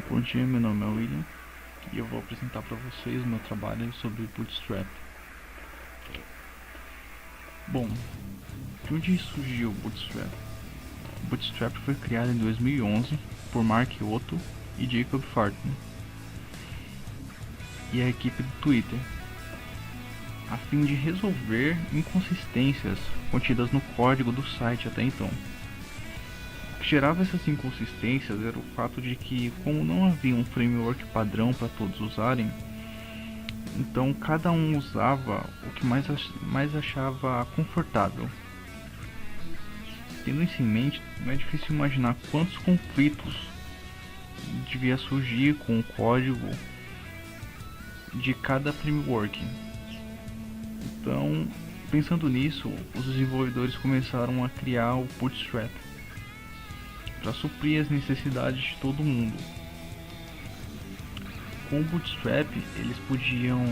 Bom dia, meu nome é William e eu vou apresentar para vocês o meu trabalho sobre Bootstrap. Bom, de onde surgiu o Bootstrap? O Bootstrap foi criado em 2011 por Mark Otto e Jacob Farton e a equipe do Twitter, a fim de resolver inconsistências contidas no código do site até então. O que gerava essas inconsistências era o fato de que, como não havia um framework padrão para todos usarem, então cada um usava o que mais achava confortável. Tendo isso em mente, não é difícil imaginar quantos conflitos devia surgir com o código de cada framework. Então, pensando nisso, os desenvolvedores começaram a criar o Bootstrap para suprir as necessidades de todo mundo. Com o Bootstrap, eles podiam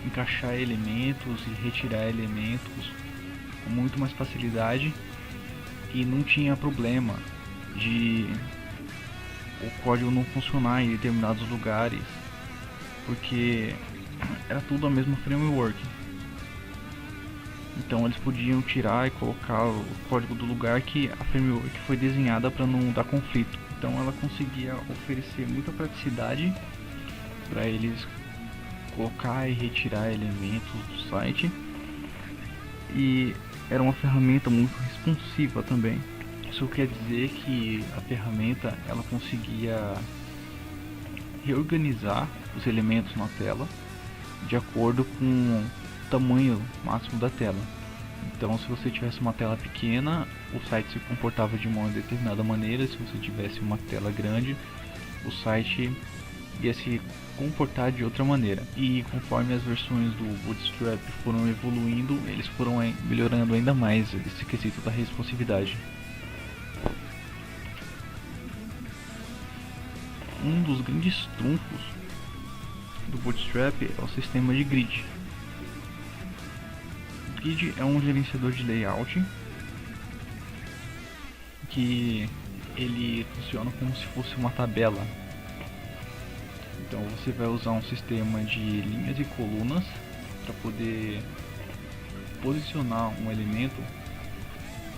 encaixar elementos e retirar elementos com muito mais facilidade e não tinha problema de o código não funcionar em determinados lugares, porque era tudo a mesma framework. Então eles podiam tirar e colocar o código do lugar que a framework foi desenhada para não dar conflito. Então ela conseguia oferecer muita praticidade para eles colocar e retirar elementos do site, e era uma ferramenta muito responsiva também. Isso quer dizer que a ferramenta ela conseguia reorganizar os elementos na tela de acordo com o tamanho máximo da tela. Então, se você tivesse uma tela pequena, o site se comportava de uma determinada maneira. Se você tivesse uma tela grande, o site ia se comportar de outra maneira. E conforme as versões do Bootstrap foram evoluindo, eles foram melhorando ainda mais esse quesito da responsividade. Um dos grandes trunfos do Bootstrap é o sistema de grid. O grid é um gerenciador de layout que ele funciona como se fosse uma tabela. Então você vai usar um sistema de linhas e colunas para poder posicionar um elemento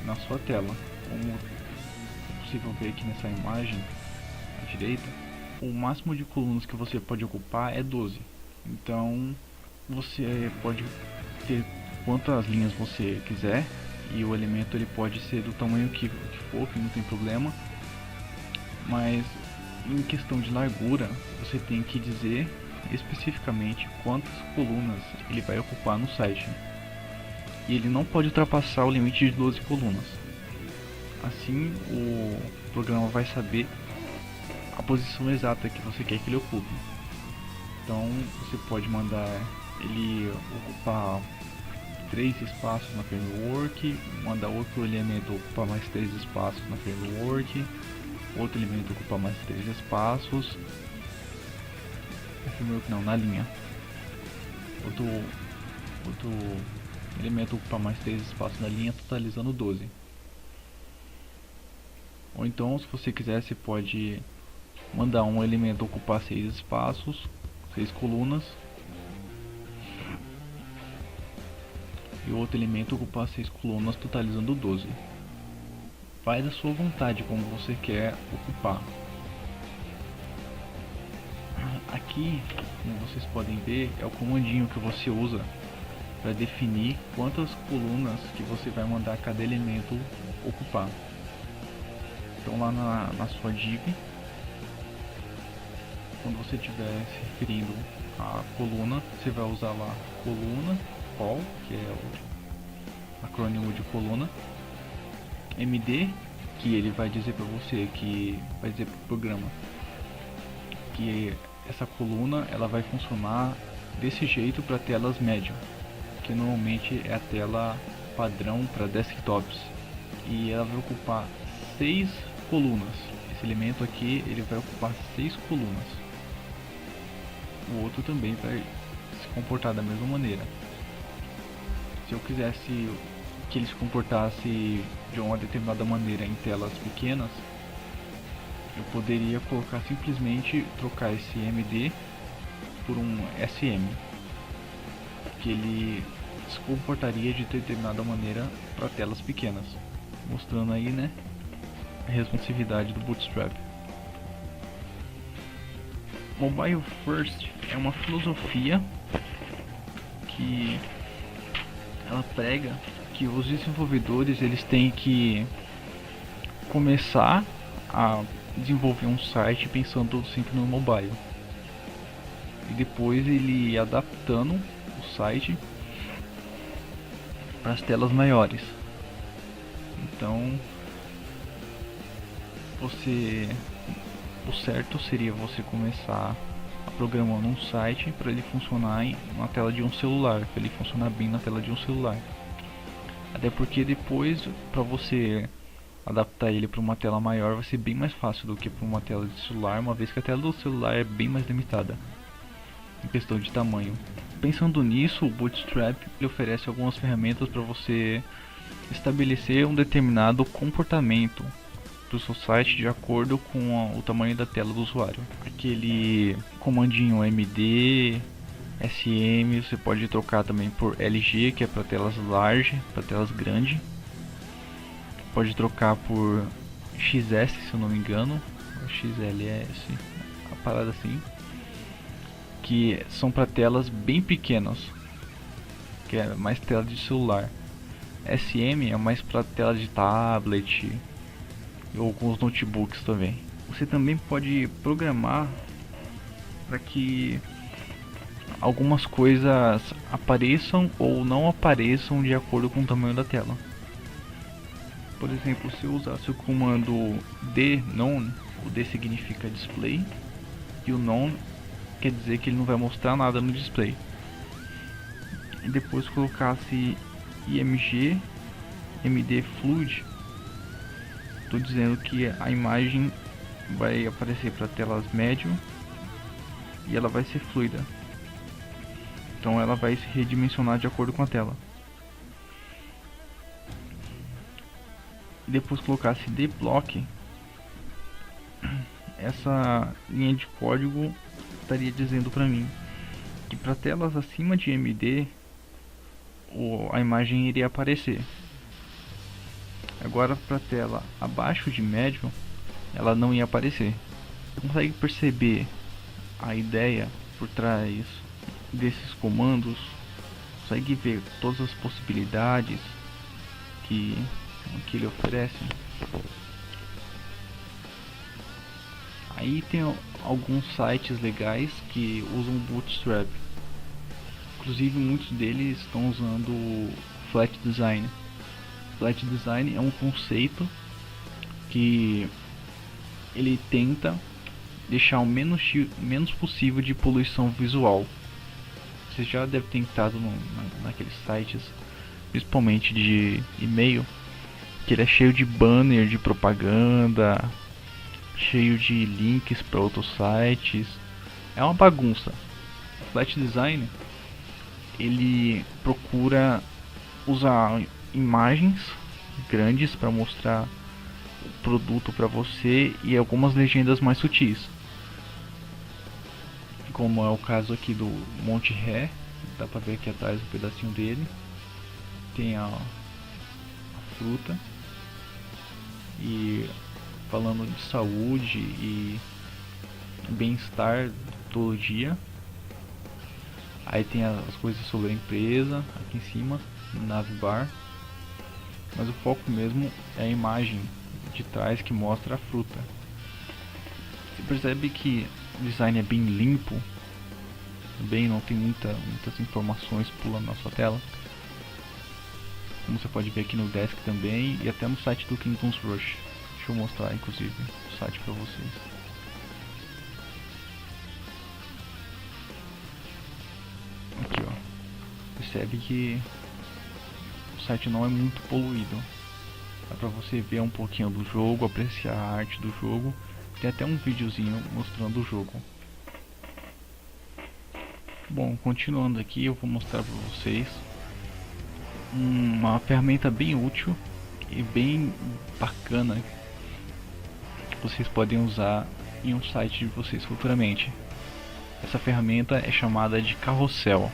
na sua tela. Como é possível ver aqui nessa imagem à direita, o máximo de colunas que você pode ocupar é 12. Então você pode ter quantas linhas você quiser, e o elemento ele pode ser do tamanho que for, que não tem problema. Mas em questão de largura, você tem que dizer especificamente quantas colunas ele vai ocupar no site. E ele não pode ultrapassar o limite de 12 colunas. Assim, o programa vai saber a posição exata que você quer que ele ocupe. Então, você pode mandar ele ocupar 3 espaços na framework, mandar outro elemento ocupar mais 3 espaços na framework, outro elemento ocupar mais 3 espaços, na linha, outro elemento ocupar mais 3 espaços na linha, totalizando 12. Ou então, se você quiser, você pode mandar um elemento ocupar 6 espaços, 6 colunas, e outro elemento ocupar 6 colunas, totalizando 12. Vai da sua vontade como você quer ocupar. Aqui, como vocês podem ver, é o comandinho que você usa para definir quantas colunas que você vai mandar cada elemento ocupar. Então lá na sua div, quando você estiver se referindo à coluna, você vai usar lá coluna, col, que é o acrônimo de coluna, MD, que ele vai dizer para você, que vai dizer para o programa que essa coluna ela vai funcionar desse jeito para telas médium, que normalmente é a tela padrão para desktops, e ela vai ocupar 6 colunas. Esse elemento aqui ele vai ocupar 6 colunas. O outro também vai se comportar da mesma maneira. Se eu quisesse que ele se comportasse de uma determinada maneira em telas pequenas, eu poderia colocar simplesmente trocar esse MD por um SM, que ele se comportaria de determinada maneira para telas pequenas, mostrando aí, né, a responsividade do Bootstrap. Mobile First é uma filosofia que ela prega que os desenvolvedores eles têm que começar a desenvolver um site pensando sempre no mobile e depois ele ir adaptando o site para as telas maiores. Então o certo seria você começar a programando um site para ele funcionar na tela de um celular, para ele funcionar bem na tela de um celular. Até porque depois, para você adaptar ele para uma tela maior, vai ser bem mais fácil do que para uma tela de celular, uma vez que a tela do celular é bem mais limitada em questão de tamanho. Pensando nisso, o Bootstrap ele oferece algumas ferramentas para você estabelecer um determinado comportamento do seu site de acordo com o tamanho da tela do usuário. Aquele comandinho MD, SM, você pode trocar também por LG, que é para telas large, para telas grandes. Pode trocar por XS, se eu não me engano, ou XLS, a parada assim, que são para telas bem pequenas, que é mais tela de celular. SM é mais para tela de tablet ou alguns notebooks também. Você também pode programar para que algumas coisas apareçam ou não apareçam de acordo com o tamanho da tela. Por exemplo, se eu usasse o comando dNone, o D significa display e o none quer dizer que ele não vai mostrar nada no display. E depois colocasse img md fluid, estou dizendo que a imagem vai aparecer para telas médio e ela vai ser fluida, então ela vai se redimensionar de acordo com a tela. E depois colocasse dblock, essa linha de código estaria dizendo para mim que para telas acima de MD a imagem iria aparecer. Agora para tela abaixo de médio ela não ia aparecer. Você consegue perceber a ideia por trás desses comandos? Consegue ver todas as possibilidades que ele oferece? Aí tem alguns sites legais que usam Bootstrap. Inclusive muitos deles estão usando o Flat Design. Flat Design é um conceito que ele tenta deixar o menos possível de poluição visual. Você já deve ter entrado naqueles sites, principalmente de e-mail, que ele é cheio de banner de propaganda, cheio de links para outros sites. É uma bagunça. O Flat Design ele procura usar imagens grandes para mostrar o produto para você e algumas legendas mais sutis, como é o caso aqui do Monte Ré. Dá para ver aqui atrás um pedacinho dele. Tem a fruta e falando de saúde e bem-estar todo dia. Aí tem as coisas sobre a empresa aqui em cima, no navbar. Mas o foco mesmo é a imagem de trás que mostra a fruta. Você percebe que o design é bem limpo, bem, não tem muitas informações pulando na sua tela. Como você pode ver aqui no desk também e até no site do Kingdoms Rush. Deixa eu mostrar inclusive o site para vocês. Aqui ó, percebe que o site não é muito poluído. Dá pra você ver um pouquinho do jogo, apreciar a arte do jogo. Tem até um videozinho mostrando o jogo. Bom, continuando aqui, eu vou mostrar para vocês uma ferramenta bem útil e bem bacana vocês podem usar em um site de vocês futuramente. Essa ferramenta é chamada de carrossel.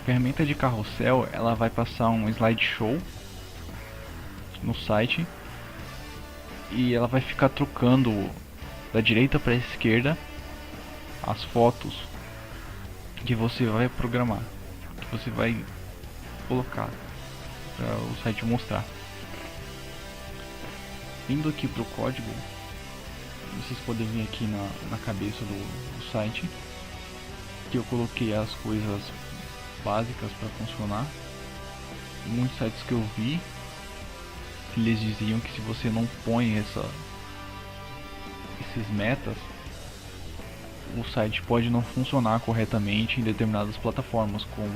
A ferramenta de carrossel, ela vai passar um slideshow no site e ela vai ficar trocando da direita para a esquerda as fotos que você vai programar, que você vai colocar para o site mostrar. Indo aqui para o código, vocês podem vir aqui na cabeça do site, que eu coloquei as coisas básicas para funcionar. Muitos sites que eu vi, eles diziam que se você não põe esses metas, o site pode não funcionar corretamente em determinadas plataformas, como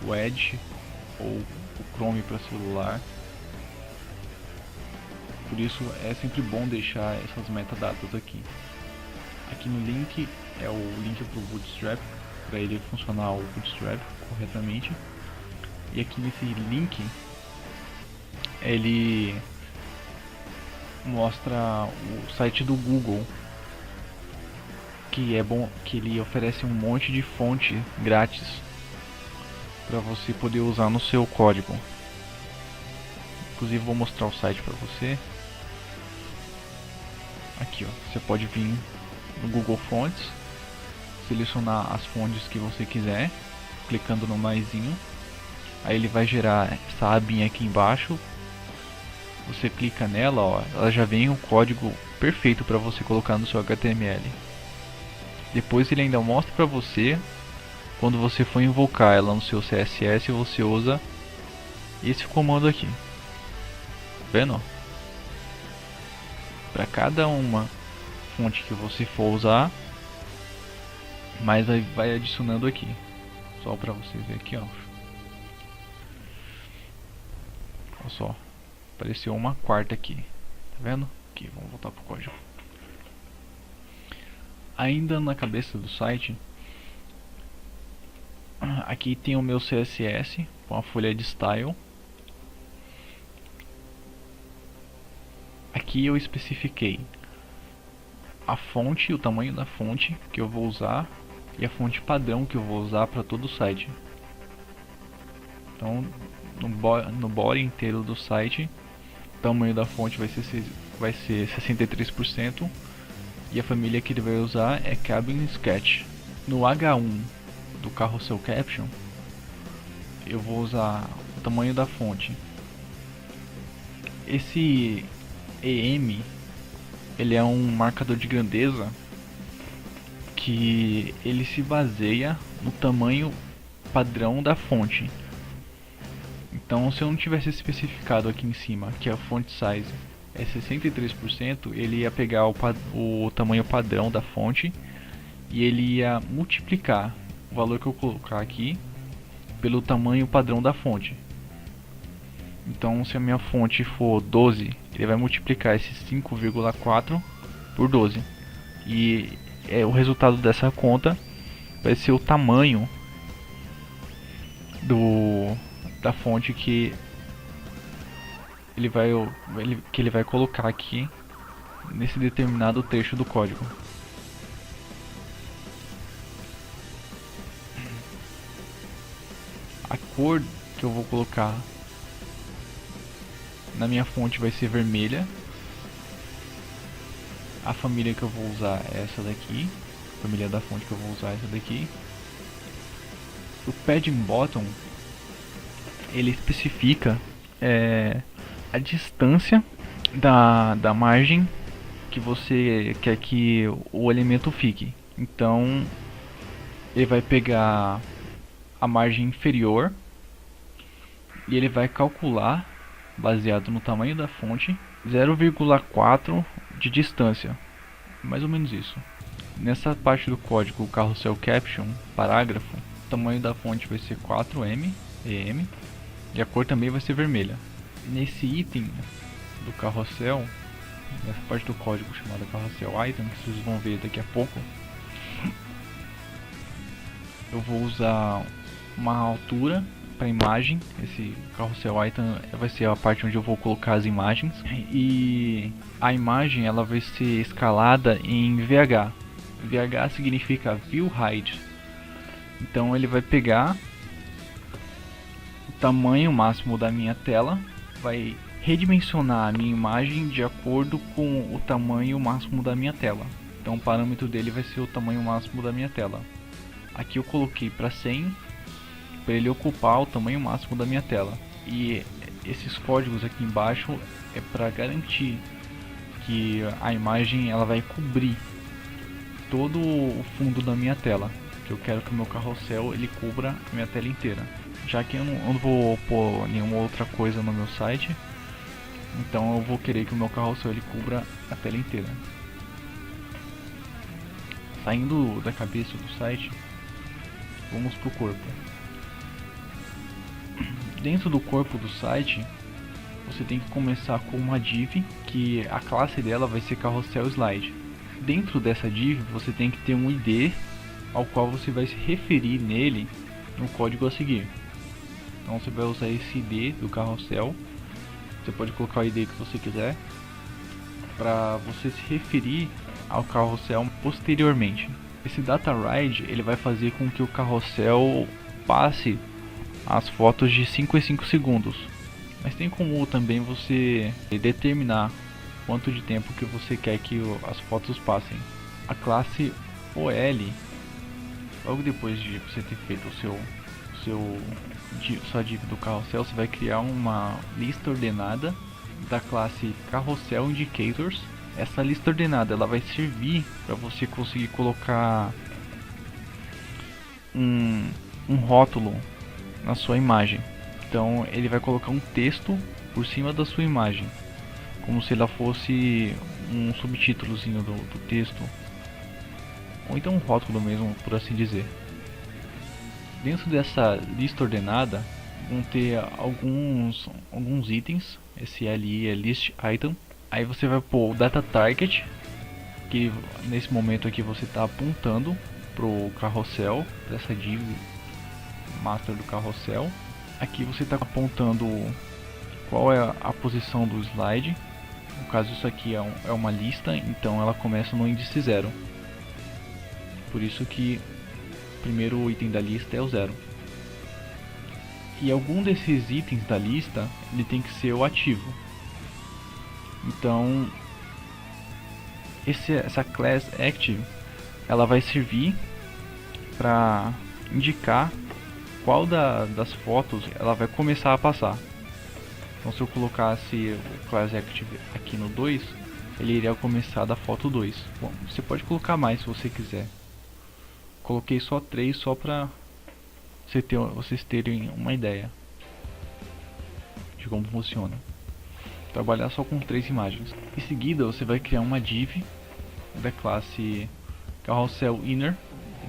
o Edge ou o Chrome para celular. Por isso é sempre bom deixar essas metadatas aqui. Aqui no link é o link para o Bootstrap, para ele funcionar o Bootstrap corretamente. E aqui nesse link ele mostra o site do Google, que é bom, que ele oferece um monte de fonte grátis para você poder usar no seu código. Inclusive vou mostrar o site para você. Aqui, ó, você pode vir no Google Fontes, selecionar as fontes que você quiser, clicando no maisinho. Aí ele vai gerar essa abinha aqui embaixo. Você clica nela, ó, ela já vem o código perfeito para você colocar no seu HTML. Depois ele ainda mostra para você, quando você for invocar ela no seu CSS, você usa esse comando aqui. Vendo? Para cada uma fonte que você for usar, mas aí vai adicionando aqui. Só para você ver aqui, ó. Olha só, apareceu uma quarta aqui. Tá vendo? Aqui, vamos voltar pro código. Ainda na cabeça do site, aqui tem o meu CSS com a folha de style. Aqui eu especifiquei a fonte, o tamanho da fonte que eu vou usar e a fonte padrão que eu vou usar para todo o site. Então no body inteiro do site, o tamanho da fonte vai ser 63%. E a família que ele vai usar é Cabin Sketch. No H1 do Carrossel Caption, eu vou usar o tamanho da fonte. Esse EM, ele é um marcador de grandeza que ele se baseia no tamanho padrão da fonte. Então, se eu não tivesse especificado aqui em cima que a font size é 63%, ele ia pegar o tamanho padrão da fonte e ele ia multiplicar o valor que eu colocar aqui pelo tamanho padrão da fonte. Então, se a minha fonte for 12, ele vai multiplicar esse 5,4 por 12. E o resultado dessa conta vai ser o tamanho da fonte que ele vai colocar aqui nesse determinado trecho do código. A cor que eu vou colocar na minha fonte vai ser vermelha. A família que eu vou usar é essa daqui. A família da fonte que eu vou usar é essa daqui. O padding bottom, ele especifica a distância da margem que você quer que o elemento fique. Então ele vai pegar a margem inferior e ele vai calcular, baseado no tamanho da fonte, 0,4 de distância, mais ou menos isso. Nessa parte do código, o Carrossel Caption, parágrafo, o tamanho da fonte vai ser 4em em e a cor também vai ser vermelha. Nesse item do carrossel, nessa parte do código chamada Carrossel Item, que vocês vão ver daqui a pouco, eu vou usar uma altura para imagem. Esse carrossel item vai ser a parte onde eu vou colocar as imagens, e a imagem ela vai ser escalada em VH. VH significa View Height. Então ele vai pegar o tamanho máximo da minha tela, vai redimensionar a minha imagem de acordo com o tamanho máximo da minha tela. Então o parâmetro dele vai ser o tamanho máximo da minha tela. Aqui eu coloquei para 100 para ele ocupar o tamanho máximo da minha tela. E esses códigos aqui embaixo é para garantir que a imagem ela vai cobrir todo o fundo da minha tela. Que eu quero que o meu carrossel ele cubra a minha tela inteira. Já que eu não vou pôr nenhuma outra coisa no meu site, então eu vou querer que o meu carrossel ele cubra a tela inteira. Saindo da cabeça do site, vamos para o corpo. Dentro do corpo do site, você tem que começar com uma div, que a classe dela vai ser carrossel slide. Dentro dessa div, você tem que ter um ID ao qual você vai se referir nele no código a seguir. Então você vai usar esse ID do carrossel. Você pode colocar o ID que você quiser para você se referir ao carrossel posteriormente. Esse DataRide ele vai fazer com que o carrossel passe as fotos de 5 em 5 segundos. Mas tem como também você determinar quanto de tempo que você quer que as fotos passem. A classe OL, logo depois de você ter feito sua div do carrossel, você vai criar uma lista ordenada da classe Carrossel Indicators. Essa lista ordenada ela vai servir para você conseguir colocar um rótulo na sua imagem. Então ele vai colocar um texto por cima da sua imagem, como se ela fosse um subtítulozinho do texto, ou então um rótulo mesmo, por assim dizer. Dentro dessa lista ordenada vão ter alguns itens. Esse ali é list item. Aí você vai pôr o data target, que nesse momento aqui você está apontando pro carrossel, para essa div master do carrossel. Aqui você está apontando qual é a posição do slide. No caso isso aqui é uma lista, então ela começa no índice 0. Por isso que o primeiro item da lista é o 0. E algum desses itens da lista ele tem que ser o ativo. Então essa class active ela vai servir para indicar qual das fotos ela vai começar a passar. Então se eu colocasse o class active aqui no 2, ele iria começar da foto 2. Bom, você pode colocar mais se você quiser. Coloquei só 3 só para vocês terem uma ideia de como funciona. Trabalhar só com 3 imagens. Em seguida você vai criar uma div da classe Carrossel Inner.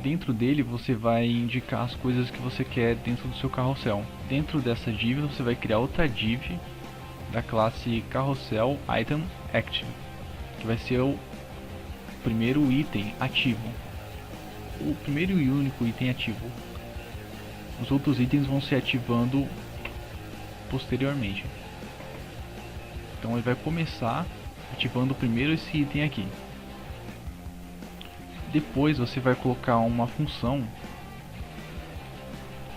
Dentro dele você vai indicar as coisas que você quer dentro do seu carrossel. Dentro dessa div você vai criar outra div da classe Carrossel Item Active, que vai ser o primeiro item ativo. O primeiro e único item ativo. Os outros itens vão se ativando posteriormente. Então ele vai começar ativando primeiro esse item aqui. Depois você vai colocar uma função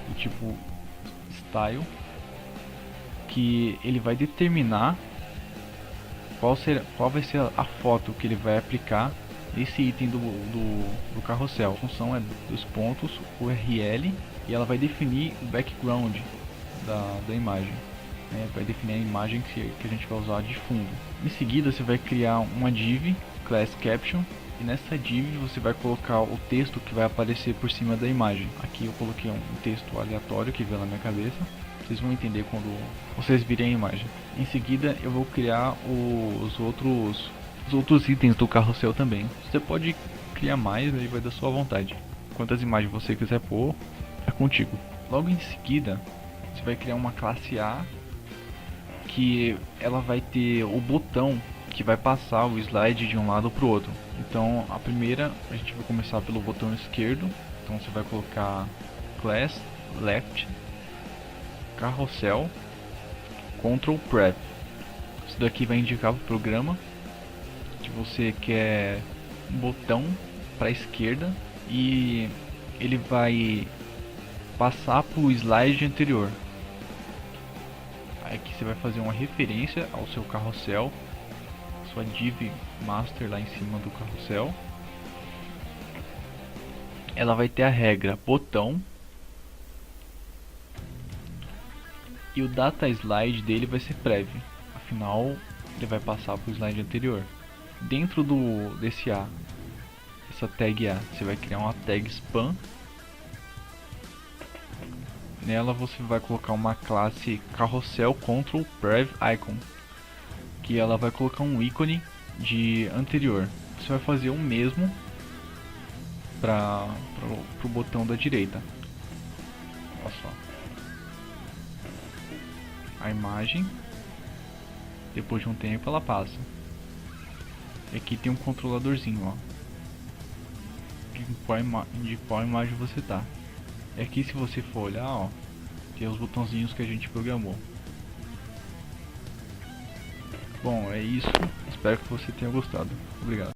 do tipo style, que ele vai determinar qual vai ser a foto que ele vai aplicar nesse item do carrossel. A função é dos pontos URL e ela vai definir o background da imagem. Vai definir a imagem que a gente vai usar de fundo. Em seguida você vai criar uma div class caption, e nessa div você vai colocar o texto que vai aparecer por cima da imagem. Aqui eu coloquei um texto aleatório que veio na minha cabeça, vocês vão entender quando vocês virem a imagem. Em seguida eu vou criar os outros itens do carrossel também. Você pode criar mais, aí vai da sua vontade. Quantas imagens você quiser pôr, é contigo. Logo em seguida você vai criar uma classe A, que ela vai ter o botão que vai passar o slide de um lado para o outro. Então a primeira, a gente vai começar pelo botão esquerdo. Então você vai colocar class left, carrossel Ctrl Prev. Isso daqui vai indicar para o programa que você quer um botão para a esquerda e ele vai passar para o slide anterior. Aqui você vai fazer uma referência ao seu carrossel, sua div master lá em cima do carrossel. Ela vai ter a regra botão e o data slide dele vai ser prev, afinal ele vai passar para o slide anterior. Dentro desse A, essa tag A, você vai criar uma tag span. Nela você vai colocar uma classe carrossel Ctrl Prev Icon, que ela vai colocar um ícone de anterior. Você vai fazer o mesmo para o botão da direita. Olha só. A imagem, depois de um tempo ela passa. E aqui tem um controladorzinho, ó, de qual imagem você tá. E aqui, se você for olhar, ó, tem os botãozinhos que a gente programou. Bom, é isso. Espero que você tenha gostado. Obrigado.